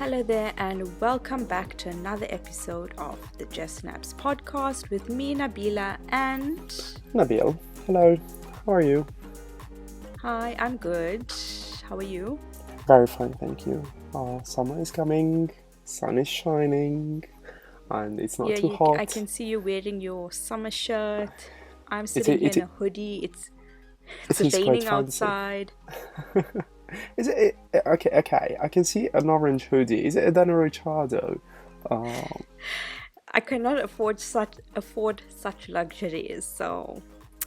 Hello there, and welcome back to another episode of the JustNabz podcast with me, Nabila, and Nabil. Hello, how are you? Hi, I'm good. How are you? Very fine, thank you. Summer is coming, sun is shining, and it's not too hot. I can see you wearing your summer shirt. I'm It, sitting here it, in it, a hoodie. it It's is quite raining fancy. outside. Okay, I can see an orange hoodie. Is it a Dano Ricciardo? Um, I cannot afford such luxuries, so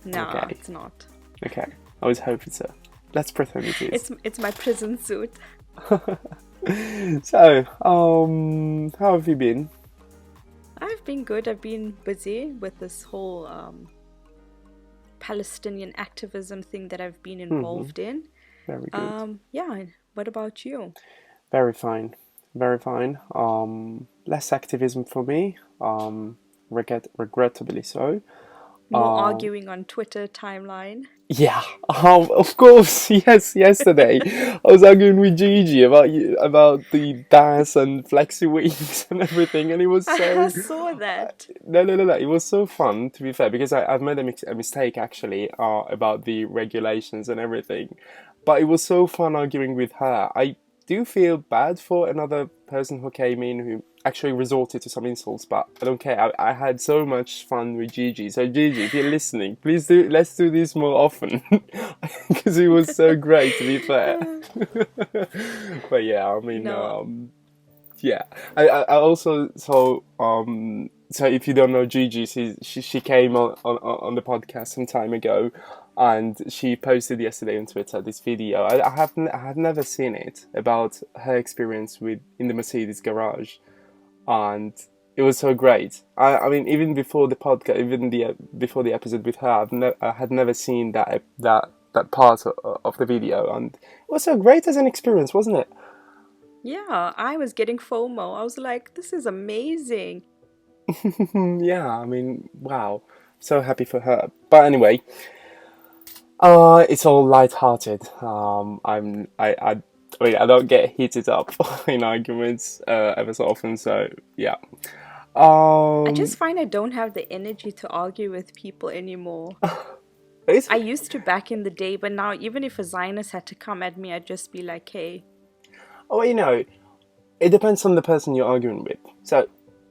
no, okay, it's not. okay. I was hoping so. Let's pretend it is. It's my prison suit. So, how have you been? I've been good. I've been busy with this whole Palestinian activism thing that I've been Hmm. involved in. Very good. Yeah, what about you? Very fine. Very fine. Less activism for me. Regrettably so. More Um, arguing on Twitter timeline. yeah. Of course. Yes. Yesterday, I was arguing with Gigi about the dance and flexi wings and everything, and it was I so. saw that. No. It was so fun, to be fair, because I've made a mistake actually about the regulations and everything. But it was so fun arguing with her. I do feel bad for another person who came in who actually resorted to some insults, but I don't care. I had so much fun with Gigi. So Gigi, if you're listening, let's do this more often because it was so great, to be fair. But yeah, I mean, No. yeah, I also so if you don't know Gigi, she came on the podcast some time ago, and she posted yesterday on Twitter this video. I had never seen it about her experience with in the Mercedes garage, and it was so great. I mean, even before the podcast, even before the episode with her, I had never seen that part of the video, and it was so great as an experience, wasn't it? Yeah, I was getting FOMO. I was like, this is amazing. Yeah, I mean, wow, so happy for her. But anyway, it's all light-hearted. I mean, I don't get heated up in arguments ever so often. So yeah. I just Um, find I don't have the energy to argue with people anymore. it's I used to back in the day, but now even if a Zionist had to come at me, I'd just be like, hey. oh, it depends on the person you're arguing with. So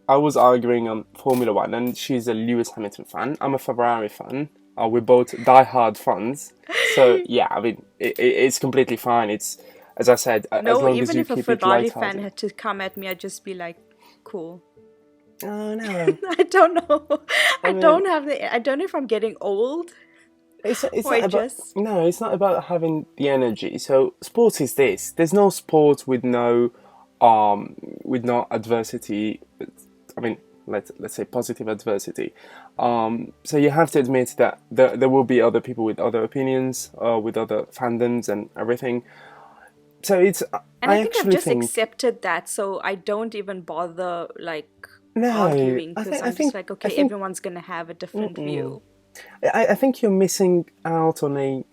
I was arguing on Formula One, and she's a Lewis Hamilton fan. I'm a Ferrari fan. We're both die-hard fans. So yeah, I mean, it's completely fine. It's, as I said, as No, long as even you if a keep it Ferrari fan light-hearted. had to come at me, I'd just be like, cool. Oh no, I don't know. I mean, I don't know if I'm getting old it's or I not about just, no, it's not about having the energy. So sports is this. There's no sport with no adversity. I mean, let's say positive adversity. So you have to admit that there will be other people with other opinions, with other fandoms and everything. So it's and I I think I've actually just think accepted that, so I don't even bother like no. arguing because I'm just think like, I okay, think everyone's gonna have a different mm-mm. view. I think you're missing out on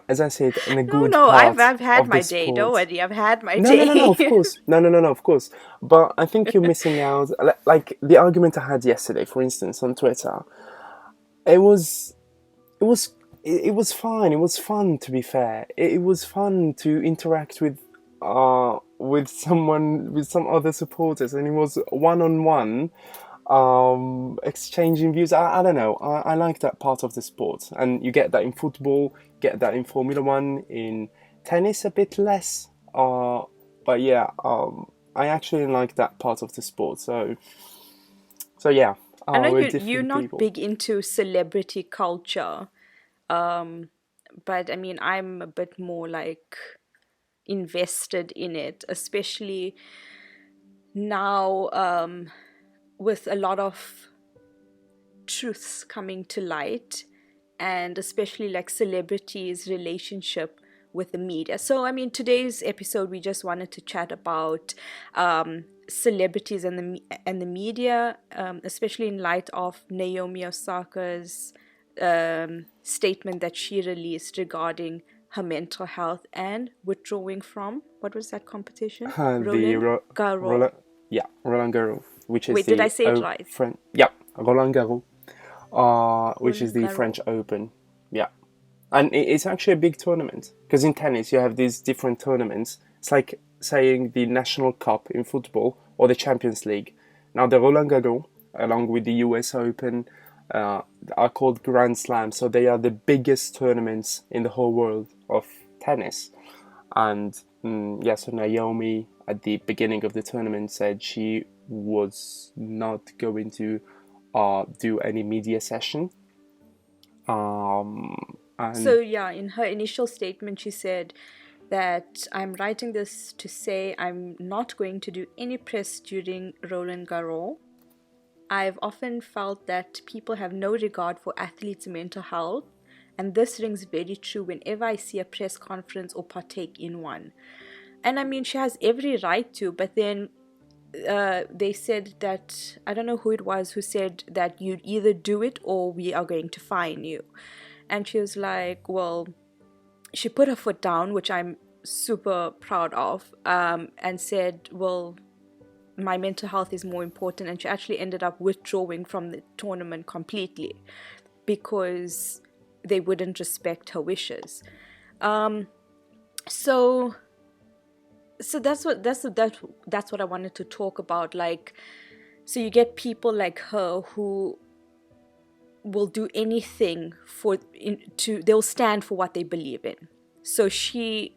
as I said, in a No, good no, part I've had of the my day. Don't sport. worry, I've had my No, day. of course. No, of course. But I think you're missing out. Like the argument I had yesterday, for instance, on Twitter, it was, it was, it was fine. It was fun, to be fair. It was fun to interact with someone, with some other supporters, and it was one on one, exchanging views. I don't know. I like that part of the sport, and you get that in football, get that in Formula One, in tennis a bit less. But yeah, I actually like that part of the sport. So yeah, I know we're you're different not people. big into celebrity culture, but I mean, I'm a bit more like invested in it, especially now with a lot of truths coming to light, and especially like celebrities' relationship with the media. So, I mean, today's episode, we just wanted to chat about celebrities and the media, especially in light of Naomi Osaka's statement that she released regarding her mental health and withdrawing from, what was that competition? The Roland Garros. Roland, yeah, Roland Garros, which is Wait, did I the say it right? French, yeah, Roland Garros, which is Roland the Garros. French Open, yeah, and it's actually a big tournament because in tennis you have these different tournaments. It's like saying the National Cup in football or the Champions League. Now the Roland Garros, along with the US Open, are called Grand Slams, so they are the biggest tournaments in the whole world of tennis. And yeah, so Naomi at the beginning of the tournament said she was not going to do any media session. And So, yeah, in her initial statement, she said that I'm writing this to say I'm not going to do any press during Roland Garros. I've often felt that people have no regard for athletes' mental health, and this rings very true whenever I see a press conference or partake in one. And I mean, she has every right to, but then they said that, I don't know who it was who said that you'd either do it or we are going to fine you. And she was like, well, she put her foot down, which I'm super proud of, and said, well, my mental health is more important. And she actually ended up withdrawing from the tournament completely because they wouldn't respect her wishes. So that's what I wanted to talk about. Like, so you get people like her who will do anything they'll stand for what they believe in. So she,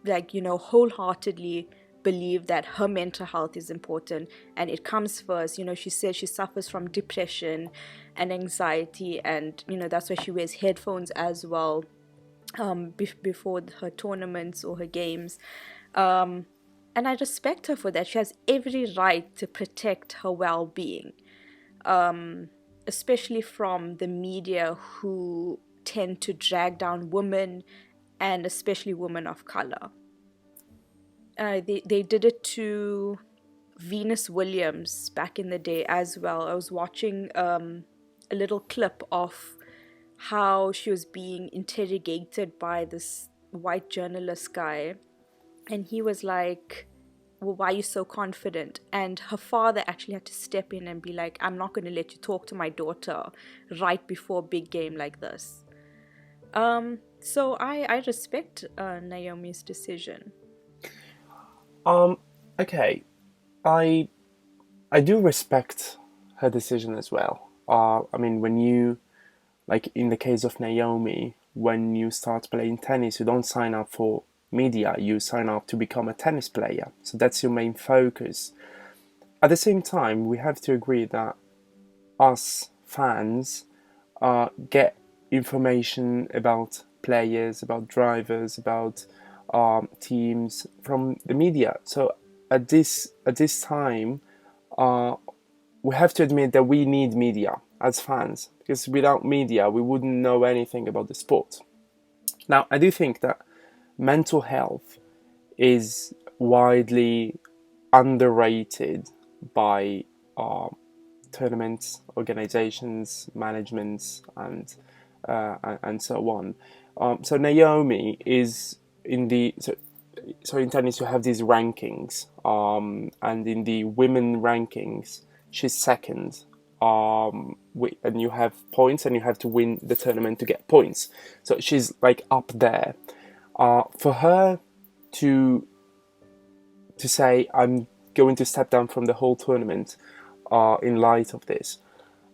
like, wholeheartedly believed that her mental health is important and it comes first. She says she suffers from depression and anxiety, and that's why she wears headphones as well, before her tournaments or her games. And I respect her for that. She has every right to protect her well-being, especially from the media who tend to drag down women, and especially women of color. They did it to Venus Williams back in the day as well. I was watching a little clip of how she was being interrogated by this white journalist guy, and he was like, well, why are you so confident? And her father actually had to step in and be like, I'm not going to let you talk to my daughter right before a big game like this. So I respect Naomi's decision. okay, I I do respect her decision as well. I mean, when you, like in the case of Naomi, when you start playing tennis, you don't sign up for media, you sign up to become a tennis player. So that's your main focus. At the same time, we have to agree that us fans get information about players, about drivers, about teams from the media. So at this time, uh, we have to admit that we need media as fans, because without media we wouldn't know anything about the sport. Now, I do think that mental health is widely underrated by tournaments, organizations, managements, and so on. So Naomi is in the so in tennis you have these rankings, and in the women rankings she's second. And you have points, and you have to win the tournament to get points. So she's like up there. For her to say I'm going to step down from the whole tournament, in light of this,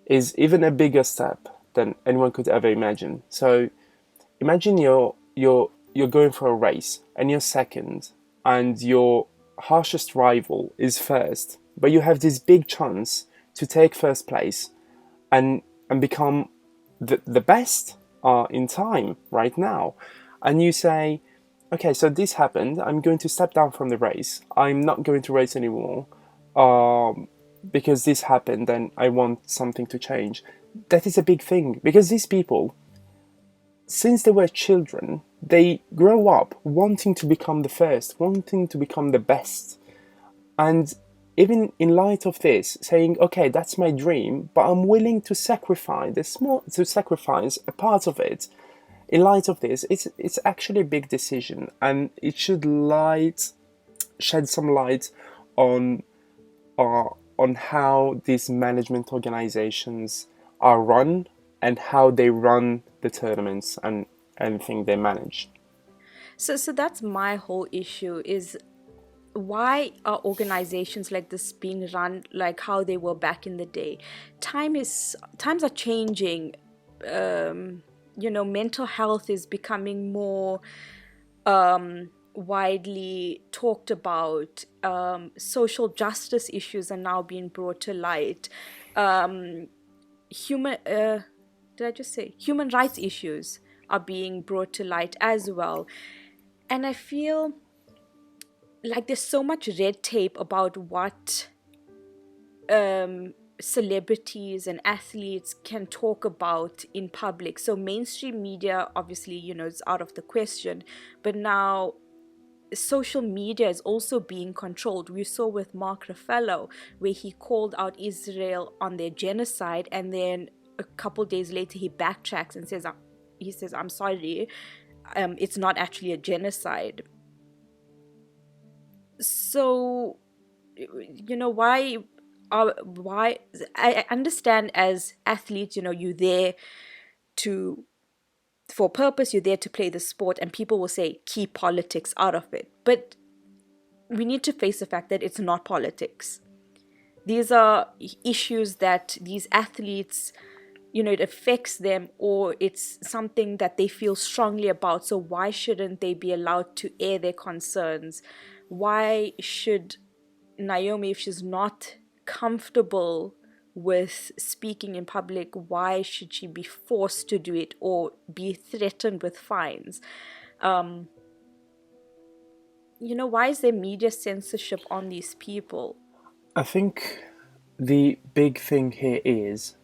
is even a bigger step than anyone could ever imagine. So imagine you're going for a race and you're second, and your harshest rival is first, but you have this big chance to take first place and become the best in time right now. And you say, okay, so this happened, I'm going to step down from the race, I'm not going to race anymore, because this happened and I want something to change. That is a big thing, because these people, since they were children, they grow up wanting to become the first, wanting to become the best. And even in light of this, saying, okay, that's my dream, but I'm willing to sacrifice a part of it in light of this, it's actually a big decision, and it should shed some light on on how these management organizations are run and how they run the tournaments and anything they manage. So that's my whole issue is why are organizations like this being run like how they were back in the day? Times are changing. Mental health is becoming more widely talked about. Social justice issues are now being brought to light. Human did I just say human rights issues are being brought to light as well. And I feel like there's so much red tape about what celebrities and athletes can talk about in public. So mainstream media, obviously, is out of the question. But now social media is also being controlled. We saw with Mark Ruffalo, where he called out Israel on their genocide, and then a couple days later he backtracks and says, "I'm sorry, it's not actually a genocide." So why I understand as athletes, you're there to for purpose, you're there to play the sport, and people will say keep politics out of it, but we need to face the fact that it's not politics. These are issues that these athletes, it affects them, or it's something that they feel strongly about. So why shouldn't they be allowed to air their concerns? Why should Naomi, if she's not comfortable with speaking in public, why should she be forced to do it or be threatened with fines? Why is there media censorship on these people? I think the big thing here is,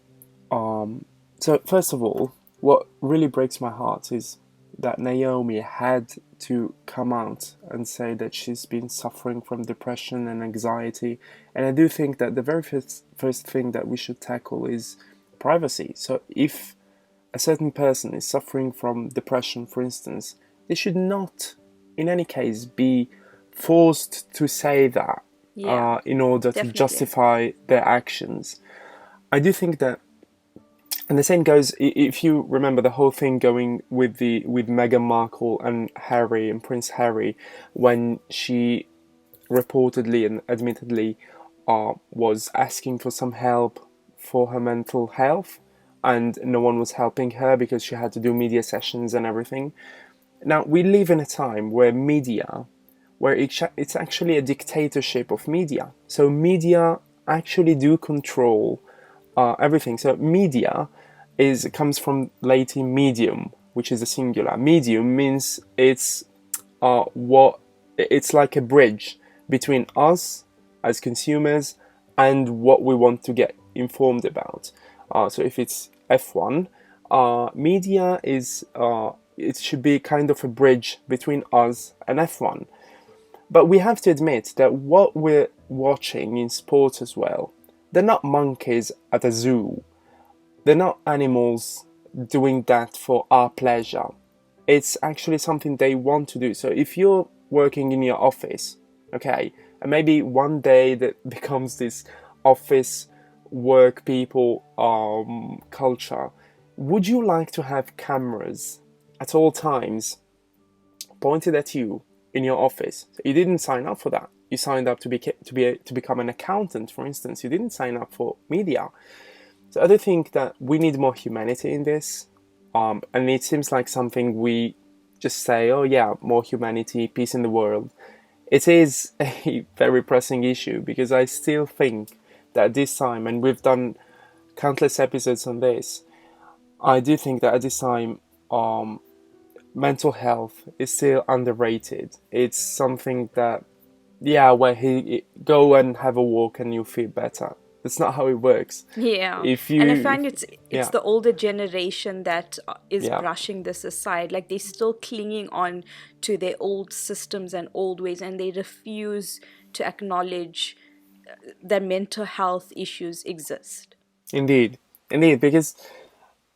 so first of all, what really breaks my heart is that Naomi had to come out and say that she's been suffering from depression and anxiety. And I do think that the very first thing that we should tackle is privacy. So if a certain person is suffering from depression, for instance, they should not, in any case, be forced to say that Yeah, in order to definitely. justify their actions. I do think that, and the same goes if you remember the whole thing going with Meghan Markle and Harry and Prince Harry, when she reportedly and admittedly was asking for some help for her mental health, and no one was helping her because she had to do media sessions and everything. Now we live in a time where it's actually a dictatorship of media. So media actually do control everything. So media comes from Latin medium, which is a singular. Medium means what it's like a bridge between us as consumers and what we want to get informed about. So if it's F1, media is it should be kind of a bridge between us and F1. But we have to admit that what we're watching in sports as well, they're not monkeys at a zoo. They're not animals doing that for our pleasure. It's actually something they want to do. So if you're working in your office, okay, and maybe one day that becomes this office work people culture, would you like to have cameras at all times pointed at you in your office? So you didn't sign up for that. You signed up to become an accountant, for instance. You didn't sign up for media. So I do think that we need more humanity in this, and it seems like something we just say, "Oh yeah, more humanity, peace in the world." It is a very pressing issue because I still think that this time, and we've done countless episodes on this, I do think that at this time, mental health is still underrated. It's something that, yeah, where he go and have a walk and you feel better. That's not how it works. Yeah, If and I you, find it's yeah, the older generation that is yeah, brushing this aside. Like they're still clinging on to their old systems and old ways, and they refuse to acknowledge that mental health issues exist. indeed, indeed, because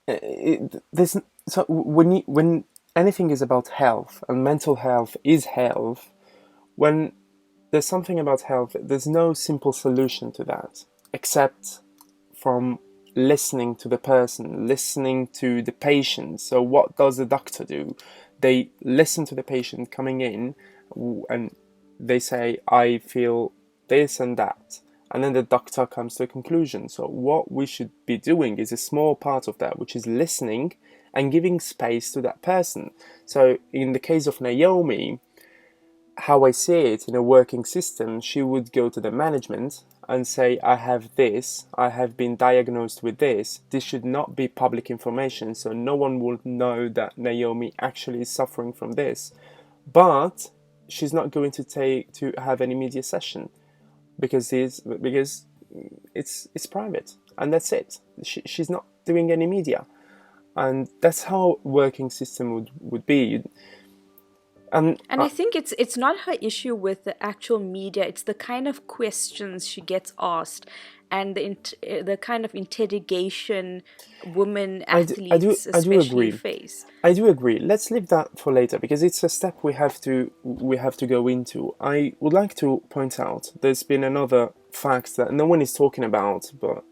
there's So when anything is about health and mental health is health, when there's something about health, there's no simple solution to that except from listening to the person, listening to the patient. So what does the doctor do? They listen to the patient coming in, and they say, I feel this and that. And then the doctor comes to a conclusion. So what we should be doing is a small part of that, which is listening and giving space to that person. So in the case of Naomi, how I see it in a working system, she would go to the management and say, I have this, I have been diagnosed with this. This should not be public information, so no one will know that Naomi actually is suffering from this. But she's not going to have any media session because it's private, and that's it. She's not doing any media, and that's how working system would be. And And I think it's not her issue with the actual media. It's the kind of questions she gets asked, and the kind of interrogation women athletes I do especially agree. face. I do agree. Let's leave that for later because it's a step we have to go into. I would like to point out there's been another fact that no one is talking about, but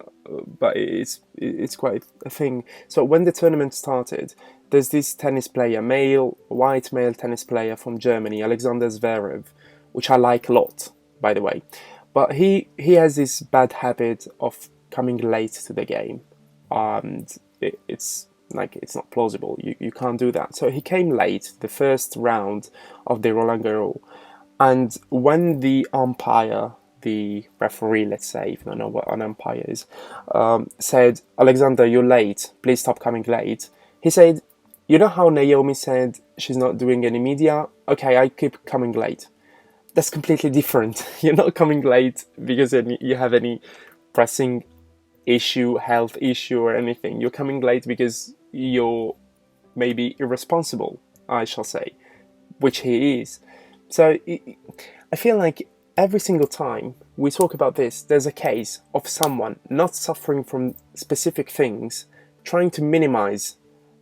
it's quite a thing. So when the tournament started, there's this tennis player, white male tennis player from Germany, Alexander Zverev, which I like a lot, by the way. But he has this bad habit of coming late to the game, and it's like it's not plausible. You can't do that. So he came late the first round of the Roland Garros, and when the umpire, the referee, let's say, if you don't know what an umpire is, said, Alexander, you're late, please stop coming late. He said, you know how Naomi said she's not doing any media? Okay, I keep coming late. That's completely different. You're not coming late because you have any pressing issue, health issue, or anything. You're coming late because you're maybe irresponsible, I shall say, which he is. So I feel like every single time we talk about this, there's a case of someone not suffering from specific things, trying to minimize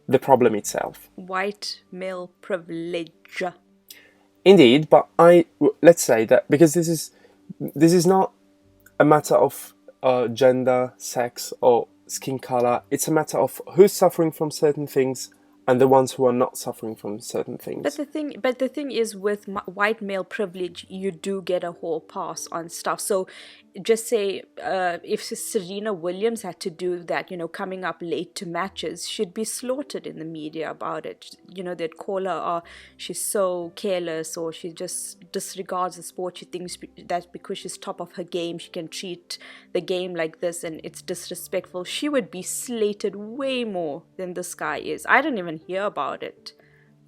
the problem itself. White male privilege. Indeed, but let's say that because this is not a matter of gender, sex, or skin color. It's a matter of who's suffering from certain things and the ones who are not suffering from certain But things. the thing is, with white male privilege, you do get a whole pass on stuff. So, just say if Serena Williams had to do that, coming up late to matches, she'd be slaughtered in the media about it. They'd call her, "Oh, she's so careless," or she just disregards the sport. She thinks that because she's top of her game, she can treat the game like this, and it's disrespectful. She would be slated way more than this guy is. I don't even hear about it,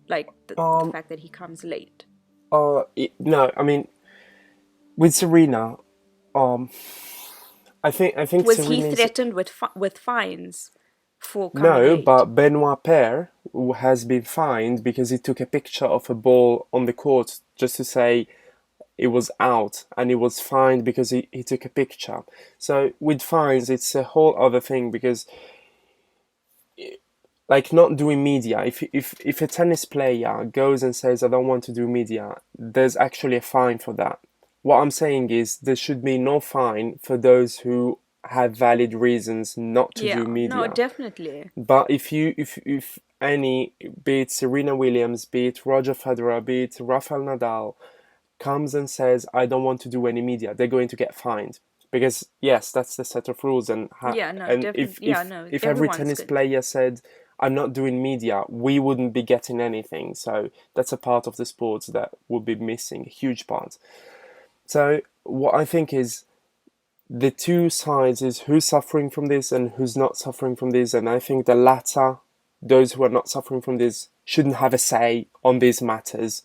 like the Um, fact that he comes late. no, I mean with Serena, um, I think Was he Serena is threatened with fines for coming no, late? but Benoit Paire who has been fined because he took a picture of a ball on the court just to say it was out, and he was fined because he took a picture. So with fines, it's a whole other thing because like not doing media. If a tennis player goes and says I don't want to do media, there's actually a fine for that. What I'm saying is there should be no fine for those who have valid reasons not to Yeah, do no, media. definitely. But if any, be it Serena Williams, be it Roger Federer, be it Rafael Nadal, comes and says I don't want to do any media, they're going to get fined because yes, that's the set of rules. And Yeah, no, and if definitely. Yeah, if no, if every everyone's tennis good. player said I'm not doing media, we wouldn't be getting anything. So that's a part of the sports that would be missing, a huge part. So what I think is the two sides is who's suffering from this and who's not suffering from this, and I think the latter, those who are not suffering from this, shouldn't have a say on these matters,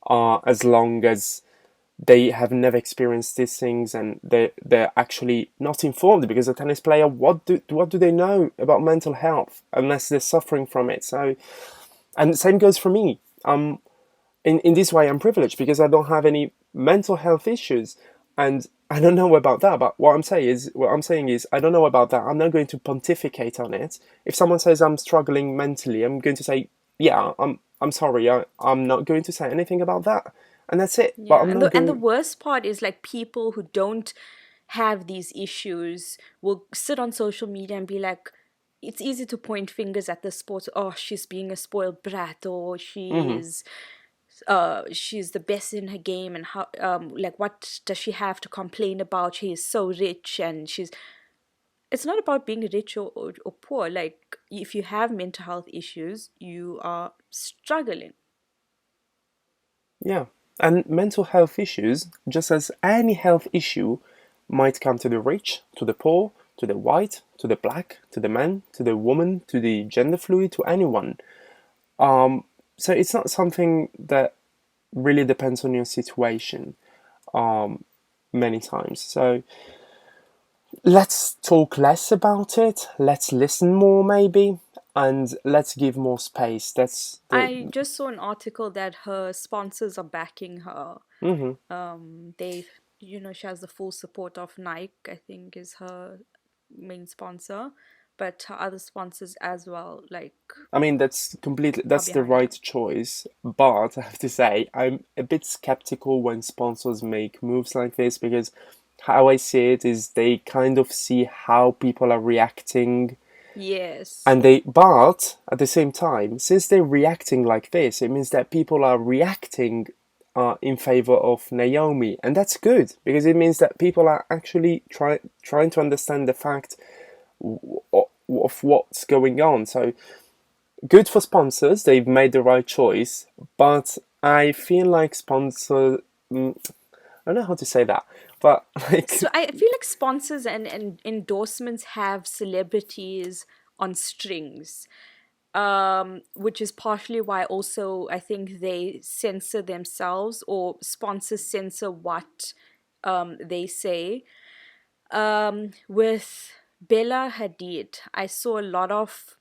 as long as they have never experienced these things and they're actually not informed. Because a tennis player, what do they know about mental health unless they're suffering from it? So, and the same goes for me. In this way, I'm privileged because I don't have any mental health issues, and I don't know about that, but what I'm saying is I don't know about that. I'm not going to pontificate on it. If someone says I'm struggling mentally, I'm going to say, yeah, I'm sorry. I'm not going to say anything about that, and that's it. But Yeah, I'm and not the going. worst part is like people who don't have these issues will sit on social media and be like, it's easy to point fingers at the sports. Oh, she's being a spoiled brat, or Hmm. she's the best in her game, and how like what does she have to complain about? She is so rich, and she's. It's not about being rich or poor. Like if you have mental health issues, you are struggling. Yeah, and mental health issues, just as any health issue, might come to the rich, to the poor, to the white, to the black, to the man, to the woman, to the gender fluid, to anyone. Um, so it's not something that really depends on your situation. Um, Many times. So let's talk less about it. Let's listen more, maybe, and let's give more space. That's the. I just saw an article that her sponsors are backing her. Hmm. They, she has the full support of Nike, I think, is her main sponsor, but her other sponsors as well, like, I mean, that's completely are that's the behind right her. choice, but I have to say I'm a bit skeptical when sponsors make moves like this because how I see it is they kind of see how people are reacting Yes. and they but at the same time, since they're reacting like this, it means that people are reacting in favor of Naomi, and that's good because it means that people are actually trying to understand the fact of what's going on. So good for sponsors, they've made the right choice, but I feel like I don't know how to say that, but like, So I feel like sponsors and endorsements have celebrities on strings, which is partially why also I think they censor themselves, or sponsors censor what they say. With Bella Hadid, I saw a lot of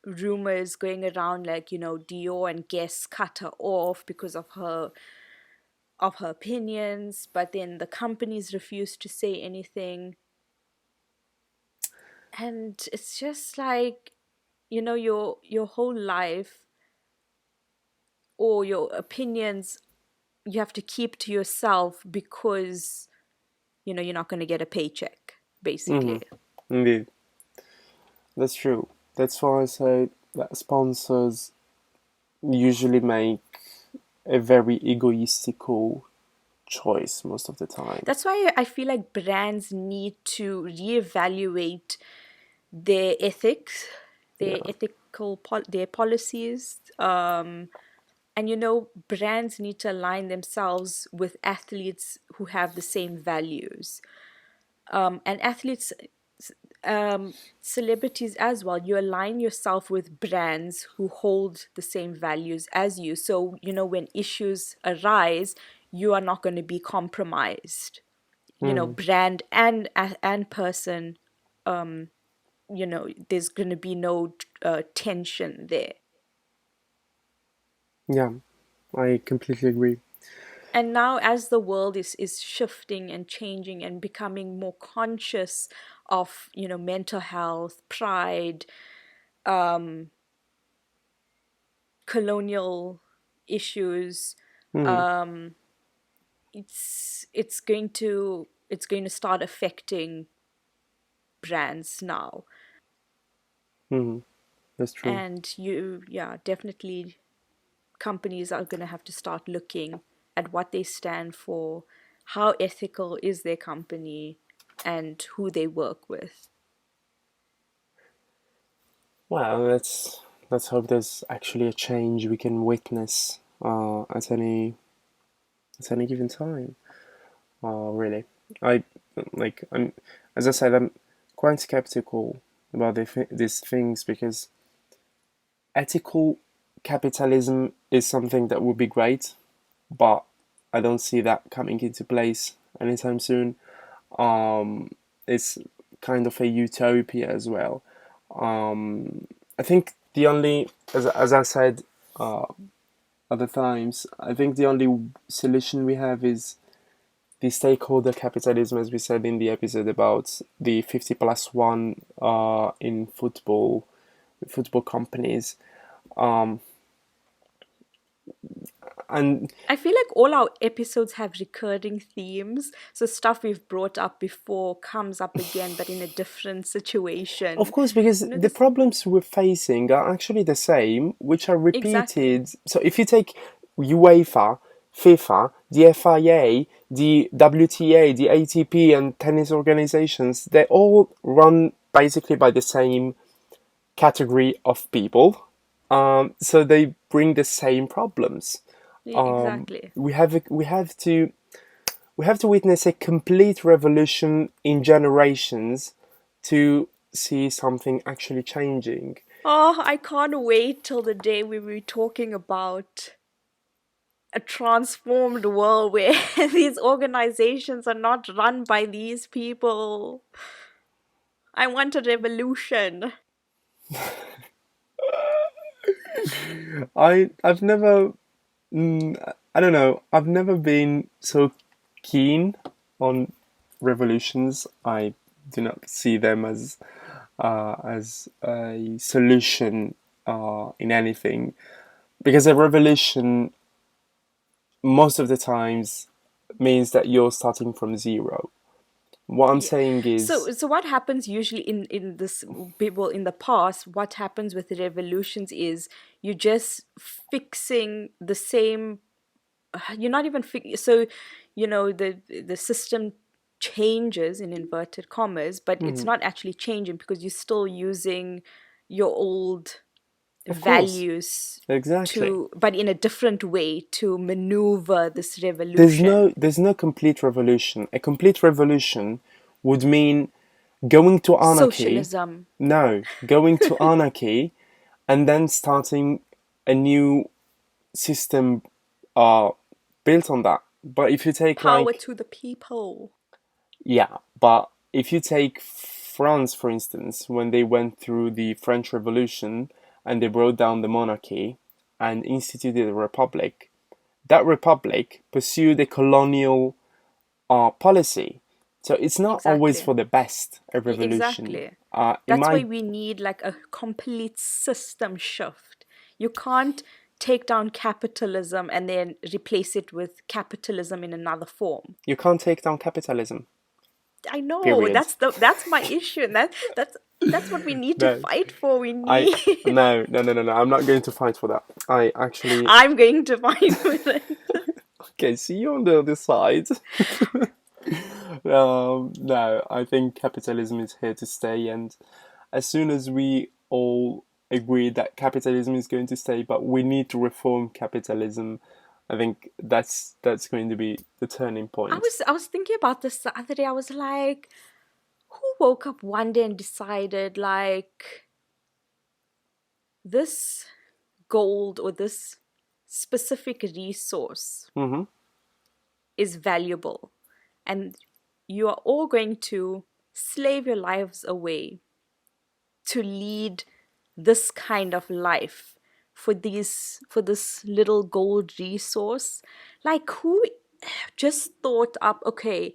rumors going around, like, Dior and Guess cut her off because of her opinions, but then the companies refused to say anything. And it's just like, your whole life or your opinions you have to keep to yourself because you're not going to get a paycheck, basically. indeed, that's true. That's why I say that sponsors usually make a very egoistical choice most of the time. That's why I feel like brands need to reevaluate their ethics, their Yeah. their policies. And brands need to align themselves with athletes who have the same values. And athletes, celebrities as well, you align yourself with brands who hold the same values as you. So, when issues arise, you are not going to be compromised. Mm. Brand and person, there's going to be no tension there. Yeah, I completely agree. And now, as the world is shifting and changing and becoming more conscious of mental health, pride, um, colonial issues, Mm. um, it's going to start affecting brands now. Mm. That's true. And yeah, definitely companies are going to have to start looking at what they stand for, how ethical is their company, and who they work with. Well, let's hope there's actually a change we can witness at any given time. Really, I I'm as I said, I'm quite skeptical about these things because ethical capitalism is something that would be great, but I don't see that coming into place anytime soon. Um, it's kind of a utopia as well. I think the only, as I said uh, other times, I think the only solution we have is the stakeholder capitalism, as we said in the episode about the 50+1 in football companies. Um, and I feel like all our episodes have recurring themes. So stuff we've brought up before comes up again, but in a different of situation. course, because You know, the this problems we're facing are actually the same, which are exactly. repeated. So if you take UEFA, FIFA, the FIA, the WTA, the ATP, and tennis organizations, they all run basically by the same category of people. So they bring the same problems. Exactly. We have to witness a complete revolution in generations to see something actually changing. Oh, I can't wait till the day we were talking about a transformed world where these organizations are not run by these people. I want a revolution. I've never I don't know. I've never been so keen on revolutions. I do not see them as a solution in anything, because a revolution most of the times means that you're starting from zero. What I'm Yeah. saying So is, so what happens usually in this people in the past, what happens with revolutions is you're just fixing the same, you're not even so the system changes in inverted commas, but it's mhm, not actually changing because you're still using your old of course, values exactly. to, but in a different way to maneuver this There's revolution. no there's no complete revolution. A complete revolution would mean going to anarchy. Socialism. No, going to anarchy and then starting a new system uh built on that. But if you take Power like to the people. Yeah, but if you take France, for instance, when they went through the French Revolution and they brought down the monarchy and instituted a republic, that republic pursued a colonial policy. So it's not always Exactly. for the best, a revolution. Exactly. It That's why might, we need like a complete system shift. You can't take down capitalism and then replace it with capitalism in another form. you can't take down capitalism, I know period. that's my issue, and that's what we need to No, fight for. We I, need. no, no, no, no, no, I'm not going to fight for that. I actually, I'm going to fight for it. okay, see you on the other side. No, I think capitalism is here to stay, and as soon as we all agree that capitalism is going to stay, but we need to reform capitalism, I think that's going to be the turning I point. was I was thinking about this the other day. I was like, who woke up one day and decided like this gold or this specific resource Mm-hmm. is valuable, and you are all going to slave your lives away to lead this kind of life for this little gold resource. Like, who just thought up, okay,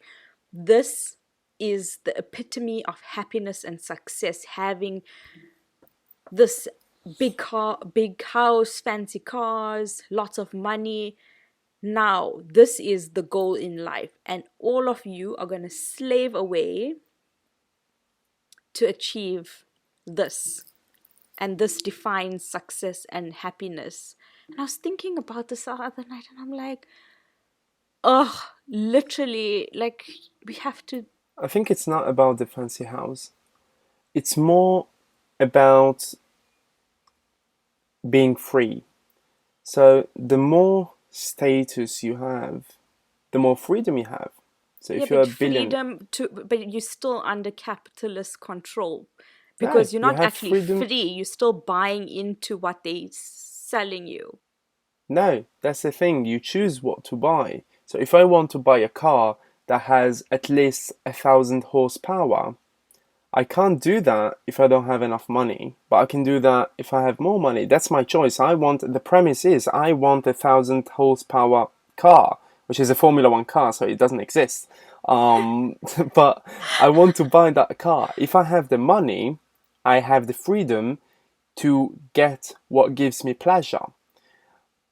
this is the epitome of happiness and success, having this big house, fancy cars, lots of money. Now, this is the goal in life, and all of you are going to slave away to achieve this. And this defines success and happiness. And I was thinking about this the other night, and I'm like, oh, literally, like, we have to. I think it's not about the fancy house. It's more about being free. So the more status you have, the more freedom you have. So Yeah, if you're but a billion, but you're still under capitalist control no, because you're you not have actually freedom. free. You're still buying into what they're selling you. No, that's the thing. You choose what to buy. So if I want to buy a car that has at least 1,000 horsepower, I can't do that if I don't have enough money. But I can do that if I have more money. That's my choice. The premise is I want 1,000 horsepower car. which is a Formula One car, so it doesn't exist. But I want to buy that car. If I have the money, I have the freedom to get what gives me pleasure.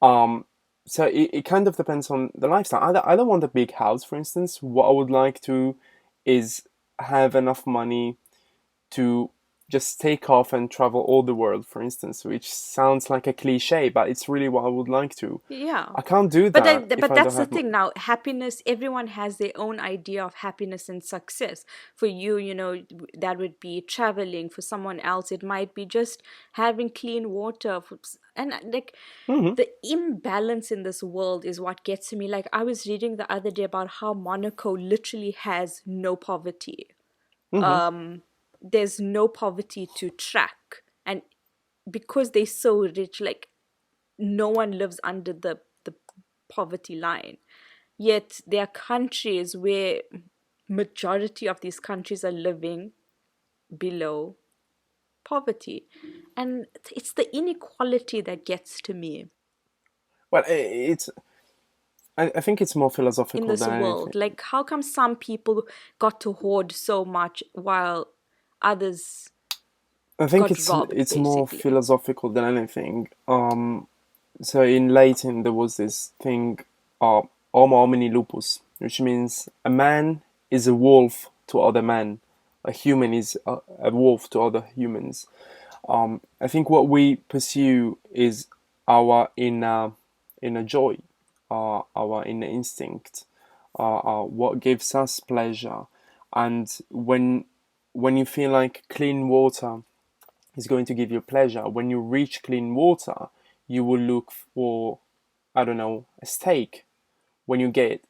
Um, so it kind of depends on the lifestyle. I don't want a big house, for instance. What I would like to is have enough money to just take off and travel all the world, for instance, which sounds like a cliche, but it's really what I would like to. Yeah. I can't do But that if but I don't that's the have thing now. Happiness, everyone has their own idea of happiness and success. For you, that would be traveling. For someone else, it might be just having clean water. And like hmm the imbalance in this world is what gets to me. Like I was reading the other day about how Monaco literally has no poverty. hmm There's no poverty to track. And because they're so rich, like no one lives under the poverty line. Yet there are countries where majority of these countries are living below poverty. And it's the inequality that gets to me Well, it's. I think it's more in philosophical this than world. anything. Like how come some people got to hoard so much while others I think got it's robbed more basically? philosophical than anything. So in Latin there was this thing, homo homini lupus, which means a man is a wolf to other men, a human is a wolf to other humans. I think what we pursue is our inner joy, our inner instinct, what gives us pleasure, and when you feel like clean water is going to give you pleasure, when you reach clean water, you will look for, I don't know, a steak. When you get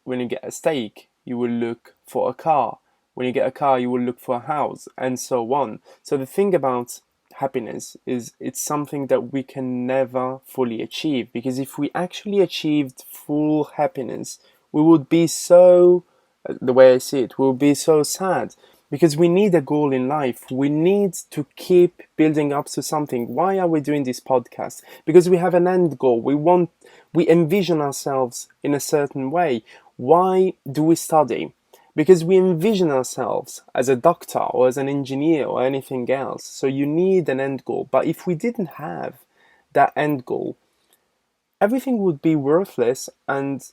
a steak, you will look for a car. When you get a car, you will look for a house, and so on. So the thing about happiness is it's something that we can never fully achieve, because if we actually achieved full happiness, we would be so, the way I see it, we would be so sad, because we need a goal in life. We need to keep building up to something. Why are we doing this podcast? Because we have an end goal. We envision ourselves in a certain way. Why do we study? Because we envision ourselves as a doctor or as an engineer or anything else. So you need an end goal. But if we didn't have that end goal, everything would be worthless, and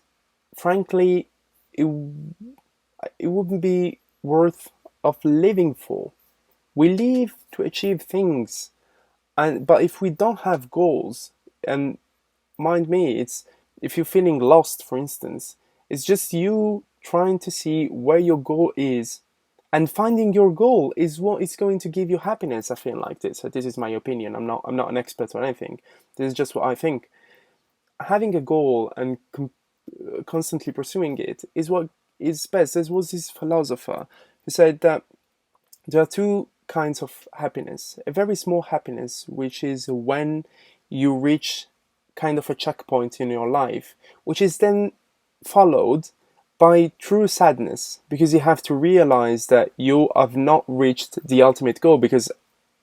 frankly, it, it wouldn't be worth of living for. We live to achieve things, and but if we don't have goals, and mind me, it's if you're feeling lost, for instance, it's just you trying to see where your goal is, and finding your goal is what is going to give you happiness. I feel like this. So this is my opinion. I'm not an expert or anything. This is just what I think. Having a goal and constantly pursuing it is what is best. There was this philosopher who said that there are two kinds of happiness. A very small happiness, which is when you reach kind of a checkpoint in your life, which is then followed by true sadness, because you have to realize that you have not reached the ultimate goal, because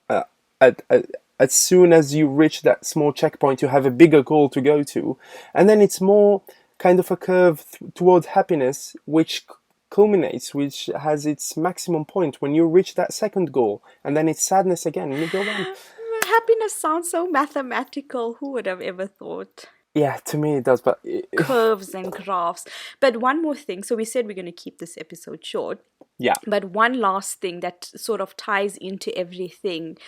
uh, at, at, as soon as you reach that small checkpoint, you have a bigger goal to go to. And then it's more kind of a curve towards happiness, which culminates, which has its maximum point when you reach that second goal. And then it's sadness again, and you go on. Happiness sounds so mathematical. Who would have ever thought? Yeah, to me it does, but Curves and graphs. But one more thing. So we said we're going to keep this episode short. yeah. But one last thing that sort of ties into everything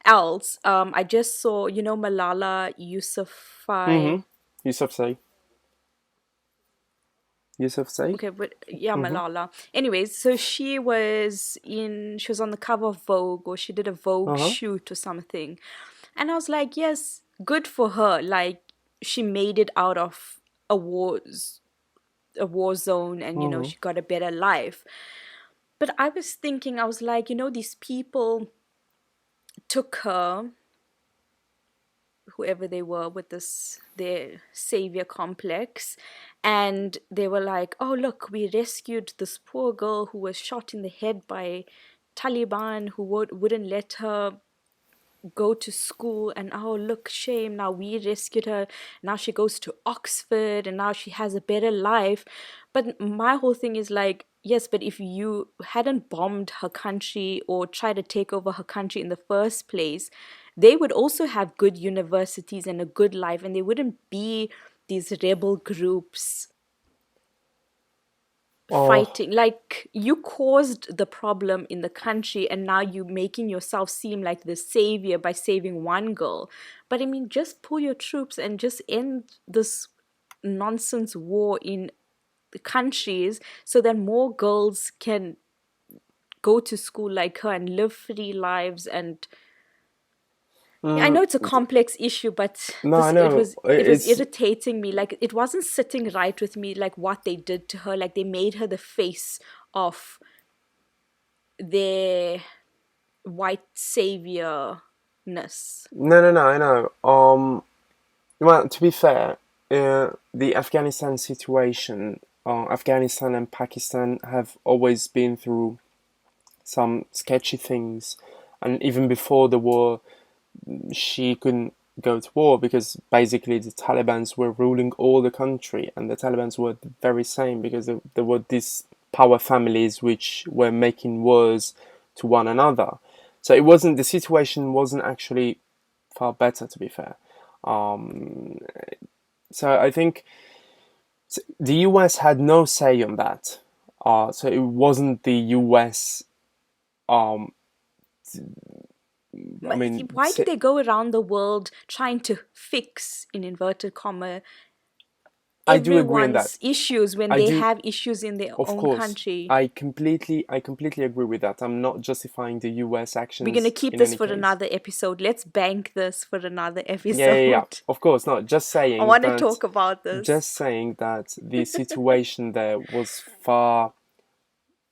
else. I just saw, Malala Yousafzai. Mm-hmm. Yusuf say. Yusuf say. Okay, but yeah, Mm-hmm. Malala. Anyways, so she was on the cover of Vogue, or she did a Vogue Uh-huh. shoot or something. And I was like, yes, good for her. Like she made it out of a war zone, and Mm-hmm. she got a better life. But I was thinking, I was like, these people took her, whoever they were, with this their savior complex, and they were like, oh look, we rescued this poor girl who was shot in the head by Taliban, who wouldn't let her go to school and, oh, look, shame, now we rescued her, now she goes to Oxford and now she has a better life. But my whole thing is like, yes, but if you hadn't bombed her country or tried to take over her country in the first place, they would also have good universities and a good life, and they wouldn't be these rebel groups Oh, fighting. Like, you caused the problem in the country and now you making yourself seem like the savior by saving one girl. But I mean, just pull your troops and just end this nonsense war in the countries so that more girls can go to school like her and live free lives. And yeah, I mm, know it's a complex issue, but no, I this it know. was it was It's irritating me. Like, it wasn't sitting right with me, like what they did to her. Like, they made her the face of their white saviorness. no, I know. Well, to be fair, the Afghanistan situation, Afghanistan and Pakistan have always been through some sketchy things, and even before the war, she couldn't go to war because basically the Taliban's were ruling all the country, and the Taliban's were the very same because there were these power families which were making wars to one another. So the situation wasn't actually far better, to be fair. Um, so I think the US had no say on that. So it wasn't the US. Um, I But mean, why do they go around the world trying to fix, in inverted comma, I do agree on that. everyone's issues when I they do, have issues in their of own course. country? I completely agree with that. I'm not justifying the US We're gonna actions keep in this any for case. another episode. Let's bank this for another Yeah. episode. Of course, not. I want to talk about Just this. saying that the situation there was far.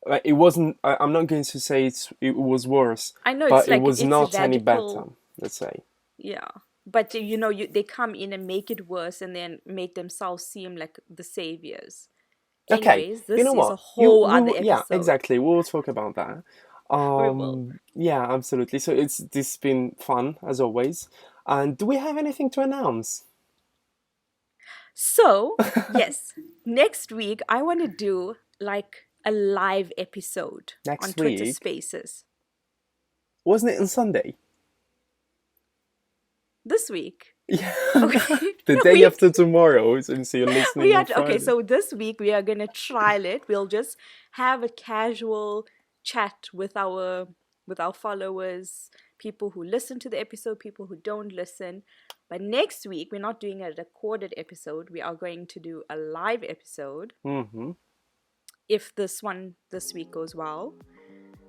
Like, it wasn't. I'm not going to say it was worse, I know it's but it like was it's not any better. radical, Let's say. yeah. But they come in and make it worse and then make themselves seem like the saviors. Okay, Anyways, you know this is a what? whole We other will, yeah, episode. exactly. We'll talk about that. We will. Yeah, absolutely. So this has been fun as always. And do we have anything to announce So, yes, next week I want to do like a live episode on next Twitter week? Spaces. Wasn't it on Sunday? This week. Yeah, Okay. the day we after tomorrow, since you're we listening on had okay, Friday. so this week we are gonna trial it. We'll just have a casual chat with our followers, people who listen to the episode, people who don't listen. But next week we're not doing a recorded episode. We are going to do a live episode. Mm-hmm. If this week goes well,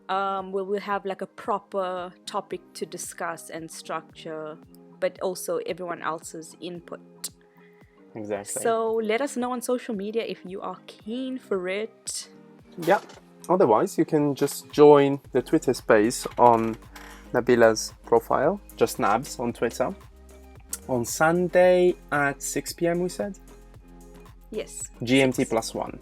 we'll have like a proper topic to discuss and structure, but also everyone else's input. Exactly. So let us know on social media if you are keen for it. Yeah. Otherwise, you can just join the Twitter space on Nabila's profile, JustNabz on Twitter, on Sunday at 6 p.m. We said Yes. GMT 6. +1.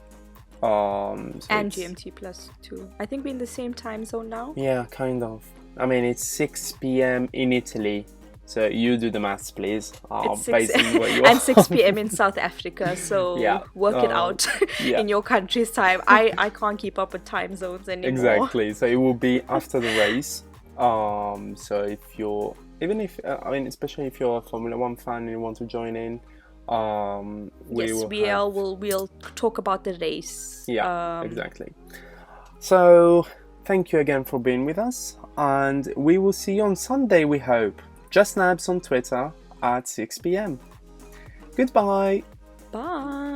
So And it's- GMT +2. I think we're in the same time zone now. Yeah, kind of. I mean, it's 6 p.m. in Italy. So you do the maths, please. It's 6 Based on where you and are. 6 p.m. in South Africa. So Yeah, work it out yeah. in your country's time. I can't keep up with time zones anymore. Exactly. So it will be after the race. So if you're, even if, especially if you're a Formula One fan and you want to join in, we'll talk about the race. Yeah, exactly. So thank you again for being with us, and we will see you on Sunday, we hope. JustNabz on Twitter at 6 p.m. Goodbye. Bye.